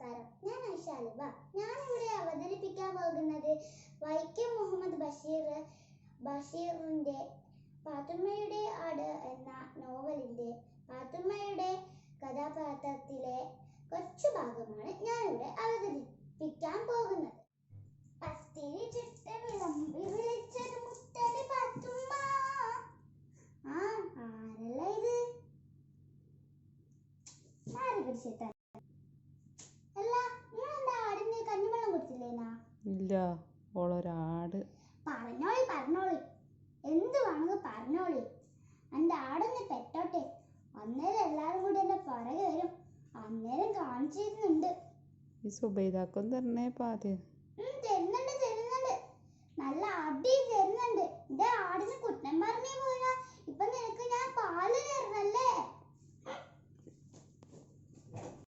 നമസ്കാരം. ഞാൻ ഐഷ അലുവ. ഞാനിവിടെ അവതരിപ്പിക്കാൻ പോകുന്നത് വൈക്കം മുഹമ്മദ് ബഷീറിന്റെ പാത്തുമ്മയുടെ ആട് എന്ന നോവലിന്റെ പാത്തുമ്മയുടെ കഥാപാത്രത്തിലെ കുറച്ചു ഭാഗമാണ് ഞാനിവിടെ അവതരിപ്പിക്കാൻ പോകുന്നത്. പത്തിരി ചുട്ട് വിളമ്പി വിളിച്ചൊരു മുത്തടി പാത്തുമ്മ. ആരല്ല ഇത്? ഇല്ല, ഓളൊരാട്. പറഞ്ഞോളി എന്ത് വേണമെന്ന് പറഞ്ഞോളി. എന്റെ ആടൊന്ന് പെട്ടോട്ടെ, അന്നേരം എല്ലാരും കൂടി എന്നെ പുറകെ വരും. അന്നേരം കാണിച്ചിരുന്നുണ്ട്. ഈ സുബൈദാക്കും തരണേ പാല്. തരുന്നുണ്ട്, നല്ല അടി തരുന്നുണ്ട്. എന്റെ ആടിന് കുറ്റം പറഞ്ഞേ പോയാ ഇപ്പൊ നിനക്ക് ഞാൻ പാല് തരണല്ലേ?